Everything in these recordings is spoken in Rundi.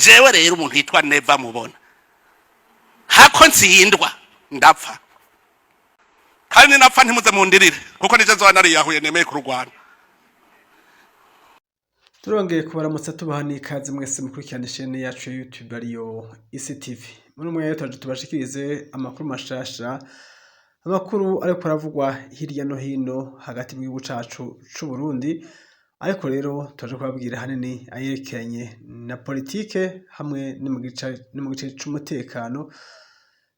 jewe rero umuntu yitwa Neva mubona hako ntsindwa ndapfa kandi napfa ntimuze mundirire kuko nije nzoba nariyahuye nemeye ku Rwanda. Turongeye kubaramutsa tubaha n'ikaze mwese mukurikirana ishene yacu ya YouTube ariyo ICTV. Muri umwe twaje tubashikirize amakuru mashasha, amakuru ariko aravugwa hirya no hino hagati mu gihugu cacu c'u Burundi, ariko rero twaje kubabwira hanini ayerekeranye na politike hamwe no mu gice c'umutekano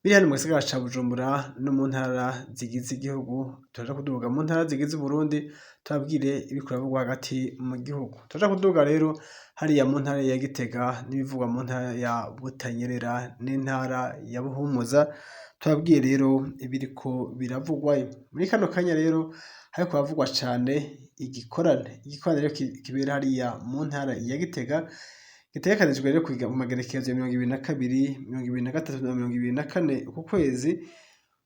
biri hano mu gisagara ca Bujumbura no mu ntara zigize igihugu. Turaja kuduga mu ntara zigize Burundi tubabwire ibikora bivugwa hagati mu gihugu. Turaja kuduga rero hariya mu ntara ya Gitega n'ibivugwa mu ntara ya Butanyerera n'intara ya Buhumuza, tubabwiye rero ibiriko biravugwayo. Muri kano kanya rero hariko havugwa cane igikorane rero kibera hariya mu ntara ya Gitega, gitegekanijwe rero kwiga mu magerekezo ya 2022, 2023 na 2024 ku kwezi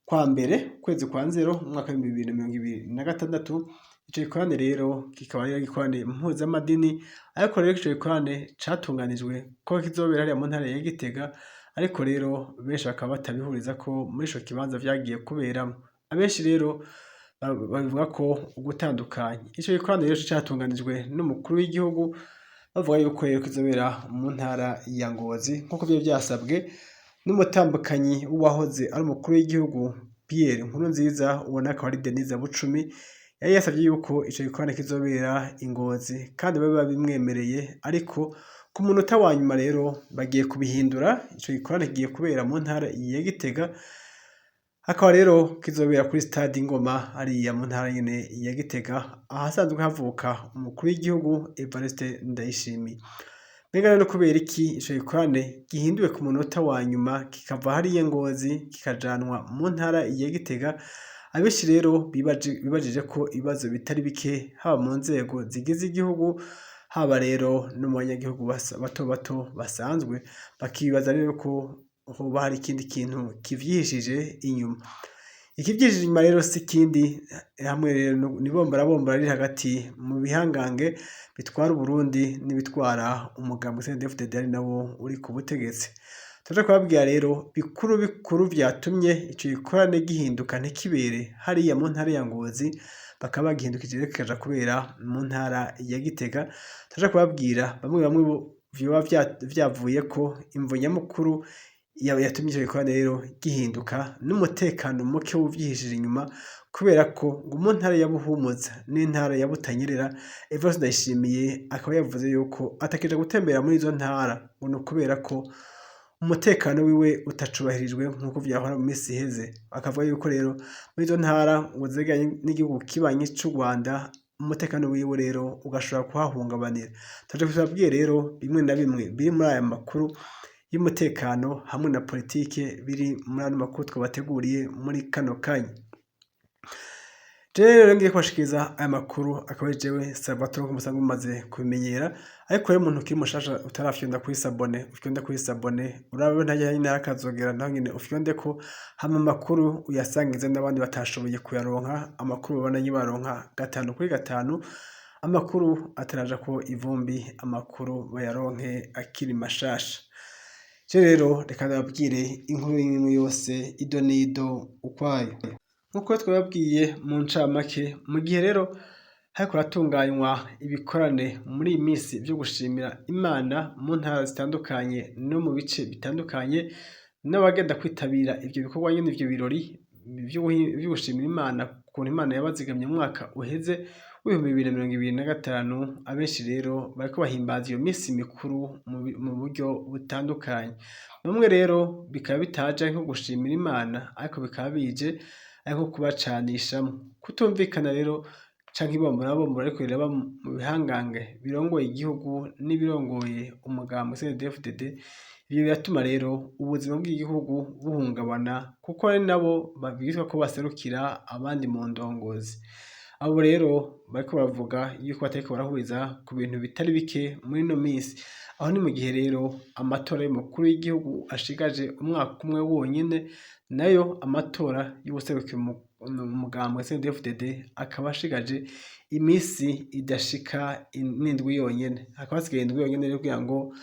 kwa mbere, ukwezi kwa nzero umwaka wa 2026. Ico gikorane rero kikaba ari igikorane mpuzamadini, ariko rero ico gikorane catunganijwe ko kizobera hariya mu ntara ya Gitega, ariko rero benshi bakaba batabihuriza ko muri ico kibanza vyagiye kuberamwo. Abenshi rero babivuga ko ugutandukanye. Ico gikorane rero catunganijwe n'umukuru w'igihugu, bavuga yuko rero kizobera mu ntara ya Ngozi nk'uko vyari vyasabwe n'umutambukanyi w'uwahoze ari umukuru w'igihugu Pierre Nkurunziza, ubona ko ari Denise Bucumi. Yari yasavye yuko ico gikorane kizobera i Ngozi kandi babe babimwemereye, ariko ku munota wa nyuma rero bagiye kubihindura. Ico gikorane kigiye kubera mu ntara ya Gitega, hakaba rero kizobera kuri stade Ingoma hariya mu ntara nyene ya Gitega, ahasanzwe havuka umukuru w'igihugu Evariste Ndayishimiye. Mbega rero kubera iki ico gikorane gihinduwe ku munota wa nyuma kikava hariya Ngozi kikajanwa mu ntara ya Gitega? Abenshi rero bibajije ko ibibazo bitari bike, haba mu nzego zigize igihugu, haba rero no mu banyagihugu bato bato basanzwe, bakibaza rero ko hoba hari ikindi kintu kivyihishije inyuma. Ikivyihishije inyuma rero si kindi, hamwe rero ni bombora riri hagati mu bihangange bitwara Uburundi n'ibitwara umugambi CNDD-FDD ari nawo uri ku butegetsi. Turaja kubabwira rero bikuru vyatumye ico gikorane gihinduka ntikibere hariya mu ntara ya Ngozi, bakaba bagihindukije rero kikaja kubera mu ntara ya Gitega. Turaja kubabwira bamwe vyoba vyavuye ko imvo nyamukuru yatumye ico gikorane rero gihinduka, n'umutekano muke w'uvyihishije inyuma, kubera ko ngo mu ntara ya Buhumuza n'intara ya Butanyerera, Evariste Ndayishimiye akaba yavuze yuko atakija gutembera muri izo ntara, ngo ni kubera ko umutekano wiwe utacubahirijwe nk'uko vyahora mu misi iheze. Akavuga yuko rero muri izo ntara ngo zeganye n'igihugu kibanyi c'u Rwanda, umutekano wiwe rero ugashobora kuhahungabanira. Turaje kubabwira rero bimwe na bimwe biri muri aya makuru y'umutekano hamwe na politike biri muri ano makuru twabateguriye muri kano kanya. Rero ngiye kubashikiriza aya makuru, akaba jewe Salvatore nk'uko musanzwe mumaze kubimenyera, ariko rero umuntu ukiri mushasha utarafyonda kuri sabone, ufyonde kuri sabone, urabe ntajya nyine akazogera naho nyine ufyonde ko hama amakuru uyasangize n'abandi batashoboye kuyaronka, amakuru babona baronka 5 kuri 5, amakuru ataraja ko ivumbi, amakuru bayaronke akiri mashasha. Rero reka ndababwire inkuru y'imwe yose ido n'ido ukwayo. Nkuko twababwiye mu ncamake, mu gihe rero hariko ratunganywa ibikorane muri iyi minsi vyo gushimira Imana mu ntara zitandukanye no mu bice bitandukanye, n'abagenda kwitabira ivyo bikorwa nyene, ivyo birori vyo gushimira Imana ukuntu Imana yabazigamye mu mwaka uheze w'2025. Abenshi rero bariko bahimbaza iyo minsi mikuru mu buryo butandukanye. Bamwe rero bikaba bitaje nko gushimira Imana, ariko bikaba bije ariko kubacanishamwo. Kutumvikana rero canke ibombora ariko riraba mu bihangange birongoye igihugu n'ibirongoye umugambi CNDD-FDD, ivyo biratuma rero ubuzima bw'igihugu buhungabana, kuko ari nabo babwizwa ko baserukira abandi mu ndongozi. Abo rero bariko bavuga yuko batariko barahuriza ku bintu bitari bike muri ino minsi. Aho ni mu gihe rero amatora y'umukuru w'igihugu ashigaje umwaka umwe wonyene, nayo amatora y'ubuserukira umugambi CNDD-FDD akaba ashigaje imisi idashika n'indwi yonyene. Hakaba hasigaye indwi yonyene rero kugira ngo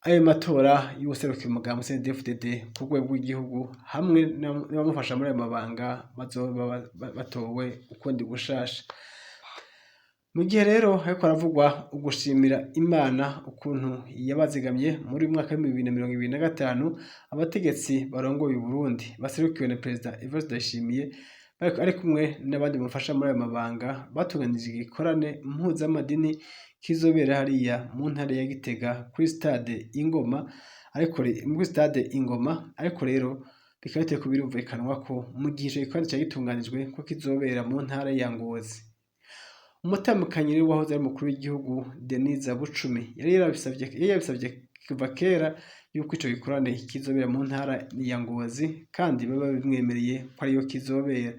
ayo matora y'uwuserukira umugambwe CNDD-FDD ku rwego rw'igihugu hamwe n'abamufasha muri ayo mabanga bazoba batowe ukundi gushasha. Mu gihe rero hariko haravugwa ugushimira Imana ukuntu yabazigamye muri mwaka wa 2025, abategetsi barongoye Uburundi baserukiwe na Perezida Evariste Ndayishimiye ari kumwe n'abandi bamufasha muri ayo mabanga batunganije igikorane mpuzamadini kizobera hariya mu ntara ya Gitega kuri stade Ingoma, ariko rero bikaba biteko birumvikanwa ko mu gihe ico gikorane cagitunganijwe ko kizobera mu ntara ya Ngozi. Umutamukanyi rero wahoze ari umukuru w'igihugu Denise Bucumi yari yabisavye kuva kera yuko ico gikorane kizobera mu ntara ya Ngozi kandi baba bimwemereye ko ariyo kizobera.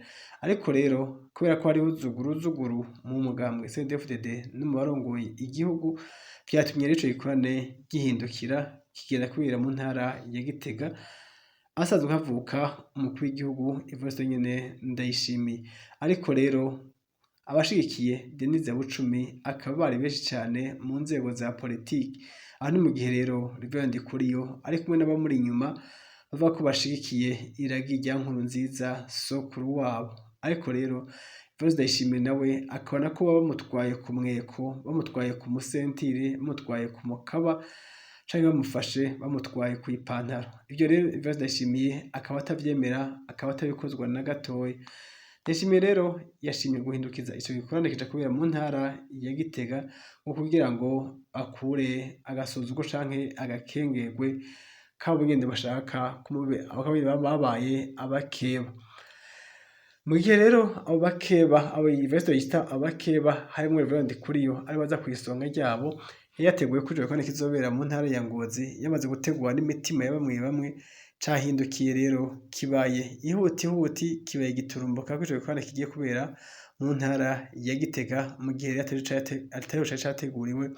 Ariko rero kubera ko hariho zuguru mu mugambwe CNDD-FDD no mu barongoye igihugu, vyatumye rero ico gikorane gihindukira kigenda kubera mu ntara ya Gitega, asanzwe havuka umukuru w'igihugu Evariste nyene Ndayishimiye. Ariko rero abashigikiye Denise Bucumi akaba bari benshi cyane mu nzego za politiki. Aho ni mu gihe rero Reverend Ndikuriyo ari kumwe n'abamuri inyuma bavuga ko bashigikiye iragi rya Nkurunziza sokuru wabo. Ariko rero Evariste Ndayishimiye nawe akabona ko baba bamutwaye ku mweko, bamutwaye ku musentire, bamutwaye ku mukaba canke bamufashe bamutwaye ku ipantaro. Ivyo rero Evariste Ndayishimiye akaba atavyemera, akaba atabikozwa na gatoya. Ndayishimiye rero yashimye guhindukiza ico gikorane kija kubera mu ntara ya Gitega nko kugira ngo akure agasuzuguro canke agakengerwe kabo nyene bashaka babaye abakeba. Mu gihe rero abo bakeba abo Evariste yita abakeba harimwo Reverend Ndikuriyo ari baza kwisonga ryabo, yateguye ko ico gikorane kizobera mu ntara ya Ngozi yamaze gutegura n'imitima ya bamwe cahindukiye rero kibaye ihuti kibaye giturumbuka ko ico gikorane kigiye kubera mu ntara ya Gitega mu gihe atari categuriwe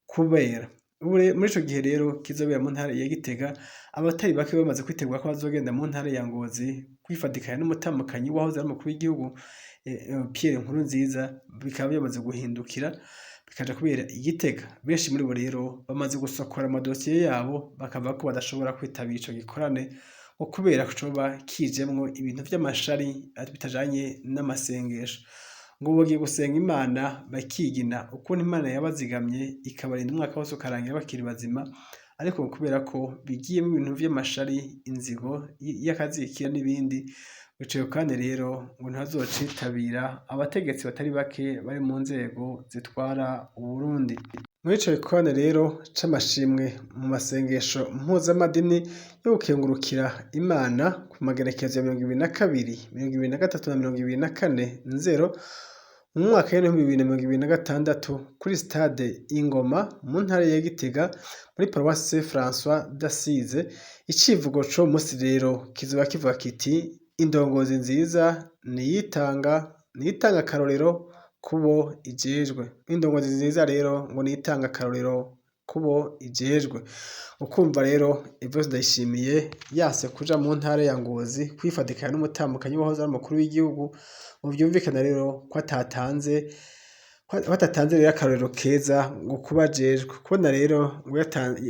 kubera. Muri ico gihe rero kizobera mu ntara ya Gitega, abatari bake bamaze kwitegura ko bazogenda mu ntara ya Ngozi kwifatikanya n'umutamukanyi wahoze ari umukuru w'igihugu Pierre Nkurunziza, bikaba byamaze guhindukira bikaja kubera Igitega. Benshi muri bo rero bamaze gusokora amadosiye yabo bakavuga ko badashobora kwitabira ico gikorane ngo kubera ko coba kijemwo ibintu vy'amashari bitajanye n'amasengesho, ngo bogiye gusenga Imana bakigina ukuntu Imana yabazigamye ikabarinda umwaka wose ukarangira bakiri bazima, ariko kubera ko bigiyemo ibintu vy'amashari, inzigo y'akazikira n'ibindi, bicaye kandi rero ngo ntazocitabira abategetsi batari bake bari mu nzego zitwara Uburundi. Muri ico gikorane rero c'amashimwe mu masengesho mpuzamadini yo gukengurukira Imana ku magenekerezo ya 2022, 2023 na 2024 Nzero mu mwaka wa 2026 kuri stade Ingoma mu ntara ya Gitega muri Paroisse François d'Assise. Icivugo co musi rero kizoba kivuga kiti indongozi nziza niyitanga akarorero kubo ijejwe. Indongozi nziza rero ngo niyitanga akarorero kubo ijejwe. Ukumva rero Evariste Ndayishimiye yase kuja mu ntara ya Ngozi kwifatikanya n'umutamukanyi wahoze ari umukuru w'igihugu, mu vyumvikana rero ko atatanze rero akarorero keza ngo kuba ajejwe. Kubona rero ngo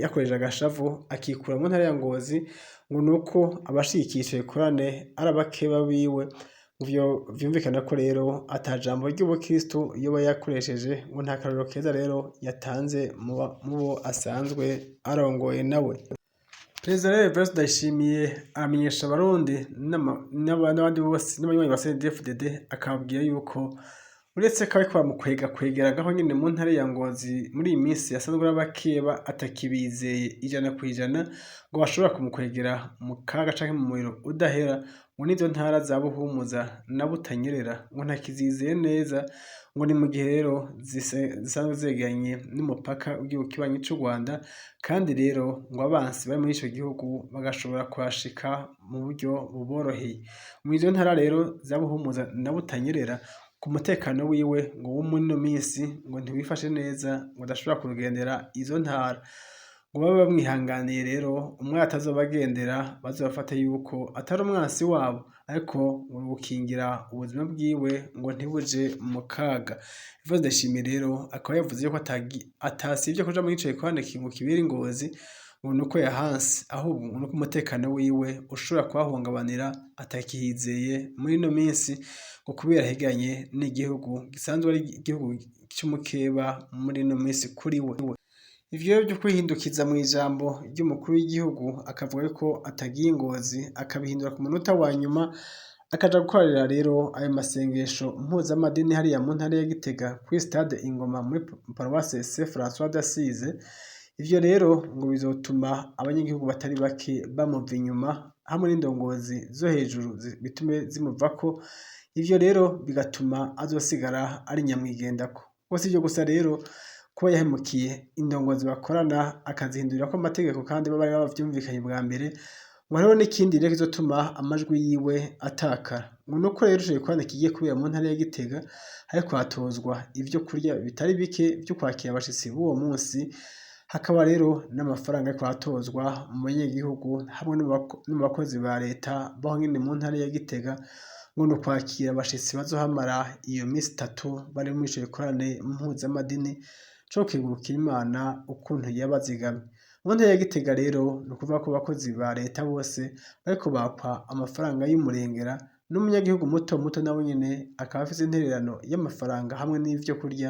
yakoresheje agashavu akikura mu ntara ya Ngozi ngo nuko abashigikiye ico gikorane ari abakeba biwe, vyumvikana ko rero ata jambo ry'ubukristu yoba yakoresheje ngo nta karorero keza rero yatanze mu bo asanzwe arongoye nawe. Perezida rero Evariste Ndayishimiye aramenyesha abarundi n'abandi bose n'abanywanyi ba CNDD-FDD akababwira yuko uretse ko ariko bamukwegera ngaho nyene mu ntara ya Ngozi muri iyi minsi asanzwe abakeba atakibizeye 100% ngo bashobora kumukwegera mu kaga canke mu muriro udahera, ngo nizo ntara za Buhumuza na Butanyerera ngo ntakizizeye neza, ngo ni mu gihe rero zisanzwe zeganye n'umupaka w'igihugu kibanyi c'u Rwanda, kandi rero ngo abansi bari muri ico gihugu bagashobora kuhashika mu buryo buboroheye. Muri izo ntara rero za Buhumuza na Butanyerera ku mutekano wiwe ngo wo muri ino minsi ngo ntiwifashe neza, ngo adashobora kurugendera izo ntara, ngo babe bamwihanganiye rero umwe atazobagendera bazobafata yuko atari umwansi wabo, ariko ngo gukingira ubuzima bwiwe ngo ntibuje mu kaga. Evariste Ndayishimiye rero akaba yavuze ko atasivye kuja muri ico gikorane ngo kibera i Ngozi ngo nuko yahanse, ahubwo ngo nuko umutekano wiwe ushobora kuhahungabanira atakihizeye muri ino minsi ngo kubera hegeranye n'igihugu gisanzwe ari igihugu c'umukeba muri ino minsi kuri we. Ivyo rero vyo kwihindukiza mw'ijambo ry'umukuru w'igihugu akavuga ko atagiye i Ngozi akabihindura ku munota wa nyuma akaja gukorera rero ayo masengesho mpuzamadini hariya mu ntara ya Gitega kuri stade Ingoma muri paruwase Saint François d'Assise. Ivyo rero ngo bizotuma abanyagihugu batari bake bamuva inyuma hamwe n'indongozi zo hejuru bitume zimuvako. Ivyo rero bigatuma azosigara ari nyamwigendako. Gusa ivyo gusa rero kuba yahemukiye indongozi bakorana akazihindurira ko amategeko kandi baba bavyumvikanye bwa mbere, ngo hariho n'ikindi rero kizotuma amajwi yiwe atakara. Ngo nuko rero ico gikorane kigiye kubera mu ntara ya Gitega hariko hatozwa ivyo kurya bitari bike vyo kwakira abashitsi b'uwo munsi, hakaba rero n'amafaranga ariko aratozwa mu banyagihugu hamwe no mu bakozi ba leta baho nyene mu ntara ya Gitega ngo ni ukwakira abashitsi bazohamara iyo misi 3 bari muri ico gikorane mpuzamadini co kwigurukira Imana ukuntu yabazigamye. Mu ntara ya Gitega rero ni ukuvuga ko abakozi ba leta bose bariko bakwa amafaranga y'umurengera, n'umunyagihugu muto muto nawe nyene akaba afise intererano y'amafaranga hamwe n'ivyo kurya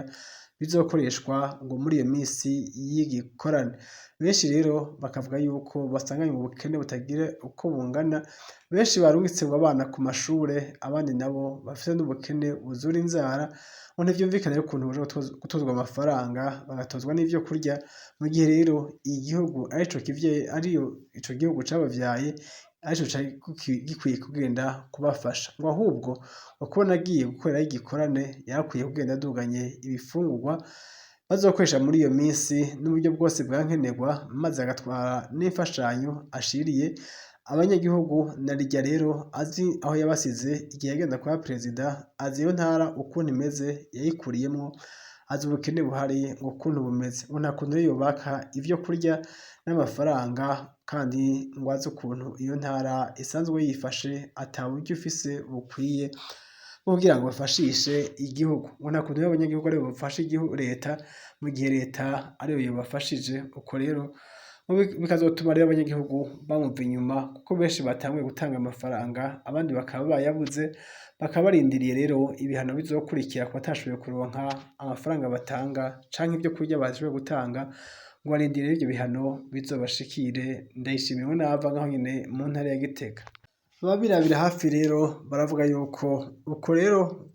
bizokoreshwa ngo muri iyo misi y'igikorane. Benshi rero bakavuga yuko basanganywe ubukene butagira uko bungana, benshi barungitse ngo abana ku mashure, abandi nabo bafise n'ubukene buzura inzara, ngo ntivyumvikana rero ukuntu baja gutozwa amafaranga bagatozwa n'ivyo kurya, mu gihe rero igihugu ico gihugu cabavyaye arico cari gikwiye kugenda kubafasha. Ngo ahubwo ngo kubona agiye gukorerayo igikorane yarakwiye kugenda aduganye ibifungurwa bazokoresha muri iyo minsi n'uburyo bwose bwankenerwa, maze agatwara n'imfashanyo ashiriye abanyagihugu. Na rirya rero azi aho yabasize igihe yagenda kuba perezida, azi iyo ntara ukuntu imeze yayikuriyemwo, azi ubukene buhari ngo ukuntu bumeze, ngo nta kuntu rero yobaka ivyo kurya n'amafaranga kandi ngo azi ukuntu iyo ntara isanzwe yifashe ata buryo ifise bukwiye kugira ngo bafashishe igihugu. Ngo nta kuntu rero abanyagihugu aribo bafasha leta mu gihe leta ariyo yobafashije. Uko rero bikazotuma rero abanyagihugu bamuva inyuma, kuko benshi batanguye gutanga amafaranga abandi bakaba bayabuze, bakaba barindiriye rero ibihano bizokurikira ku batashoboye kuronka amafaranga batanga canke ivyo kurya bashoboye gutanga, ngo barindire ivyo bihano bizobashikire. Ndayishimiye nava ngaho nyene mu ntara ya Gitega. Ababirabira hafi rero baravuga yuko uko rero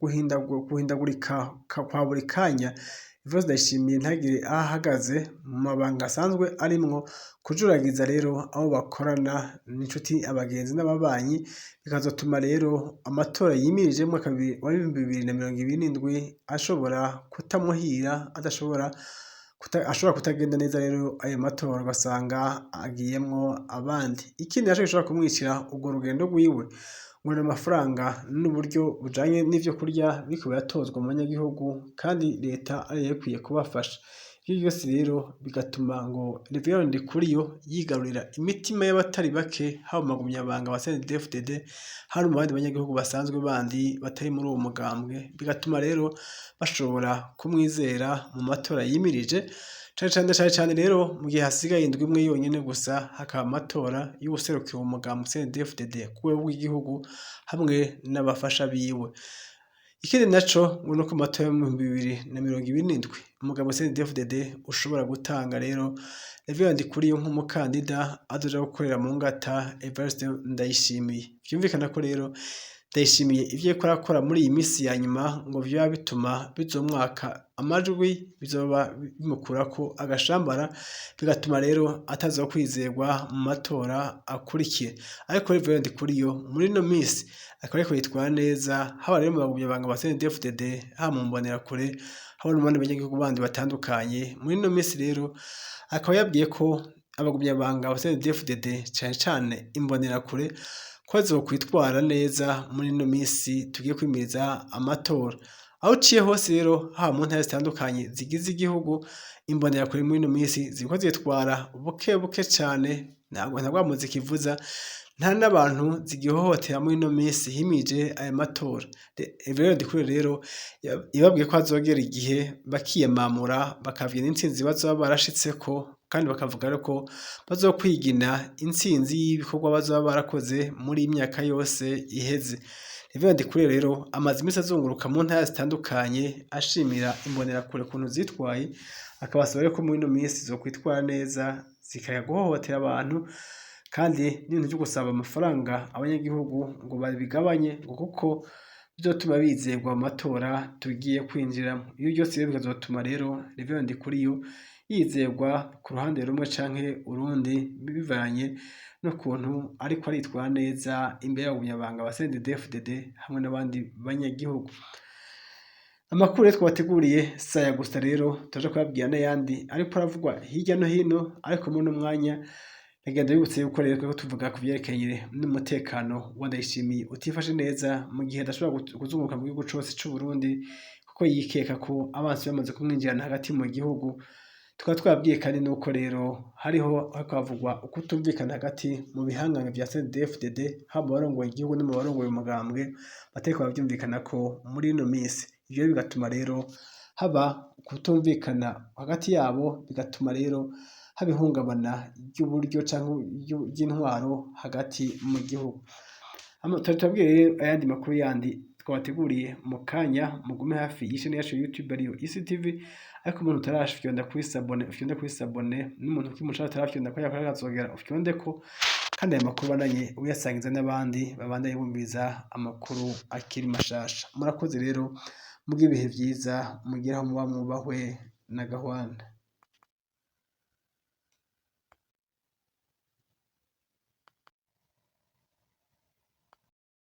guhindagurika kwa buri kanya Evariste Ndayishimiye ntagire aho ahagaze mu mabanga asanzwe arimwo, kujuragiza rero abo bakorana n'inshuti abagenzi n'ababanyi, bikazotuma rero amatora yimirije mu mwaka wa 2027 ashobora kutamuhira, ashobora kutagenda neza. Rero ayo matora ugasanga agiyemwo abandi. Ikindi naco gishobora kumwicira urwo rugendo rwiwe ngo ni amafaranga n'uburyo bujanye n'ivyo kurya biriko biratozwa mu banyagihugu, kandi leta ariyo ikwiye kubafasha. Ivyo vyose rero bigatuma ngo Rev Ndikuriyo yigarurira imitima y'abatari bake, haba mu magumyabanga wa CNDD-FDD, hari mu bandi banyagihugu basanzwe bandi batari muri uwo mugambwe, bigatuma rero bashobora kumwizera mu matora yimirije. Cane rero mu gihe hasigaye indwi imwe yonyene gusa hakaba amatora y'uwuserukira uwo mugambwe CNDD-FDD ku rwego rw'igihugu hamwe n'abafasha biwe. Ikindi naco ngo nuko amatora yo mu 2027 umugambwe CNDD-FDD ushobora gutanga rero Rev Ndikuriyo nk'umukandida azoja gukorera mu ngata Evariste Ndayishimiye. Vyumvikana ko rero Ndayishimiye ivyo yariko arakora muri iyi misi ya nyuma ngo vyoba bituma bizomwaka amajwi, bizoba bimukurako agashambara, bigatuma rero atazokwizerwa mu matora akurikiye. Ariko Rev Ndikuriyo muri ino misi ariko yitwara neza, haba rero mu bagumyabanga ba CNDD-FDD, haba mu mbonerakure, haba no mu bandi banyagihugu bandi batandukanye. Muri ino misi rero akaba yabwiye ko abagumyabanga ba CNDD-FDD cane cane imbonerakure ko zokwitwara neza muri ino misi tugiye kwimiriza amatora. Aho uciye hose rero haba mu ntara zitandukanye zigize igihugu, imbonerakure muri ino misi ziriko zitwara buke buke cane, ntabwo nta muziki ivuza, nta n'abantu zigihohotera muri ino minsi himije aya matora. Evariste Ndikuriyo rero yababwiye ko hazogera igihe bakiyamamura bakavyina intsinzi bazoba barashitseko, kandi bakavuga ko bazokwigina intsinzi y'ibikorwa bazoba barakoze muri iyi myaka yose iheze. Evariste Ndikuriyo rero amaze iminsi azunguruka mu ntara zitandukanye ashimira imbonerakure ukuntu zitwaye, akabasaba rero ko muri ino minsi zokwitwara neza zikareka guhohotera abantu, kandi n'ibintu vyo gusaba amafaranga abanyagihugu ngo babigabanye ngo kuko bizotuma bizerwa mu matora tugiye kwinjiramwo. Iyo byose rero bikazotuma rero Evariste Ndikuriyo yizerwa ku ruhande rumwe canke urundi bivanye n'ukuntu ariko aritwara neza imbere y'abanyamabanga ba CNDD-FDD hamwe n'abandi banyagihugu. Amakuru rero twabateguriye saya gusa rero turaja kubabwira n'ayandi ariko aravugwa hirya no hino, ariko muri uno mwanya nagenda bibutse yuko rero twebwe tuvuga ku vyerekeye n'umutekano wa Ndayishimiye utifashe neza mu gihe adashobora kuzunguruka mu gihugu cose c'Uburundi kuko yikeka ko abansi bamaze kumwinjirana hagati mu gihugu. Tukaba twabwiye kandi nuko rero hariho havugwa ukutumvikana hagati mu bihangano vya CNDD-FDD haba mu barongoye igihugu no mu barongoye umugambwe batariko baravyumvikanako muri ino minsi. Ivyo bigatuma rero haba kutumvikana hagati yabo, bigatuma rero haba ihungabana ry'uburyo canke ry'intwaro hagati mu gihugu. Tubabwire rero ayandi makuru yandi twabateguriye mu kanya, mugume hafi y'isheni yacu ya YouTube ariyo ICTV, ariko umuntu utarafyonda kuri sabone ufyonde kuri sabone, n'umuntu ukimushaka utarafyonda ko yakora akazogera ufyondeko, kandi aya makuru bandanye uyasangiza n'abandi babandanye bumviriza amakuru akiri mashasha. Murakoze rero mugire ibihe vyiza, mugire aho muba mwubahwe na gahwana.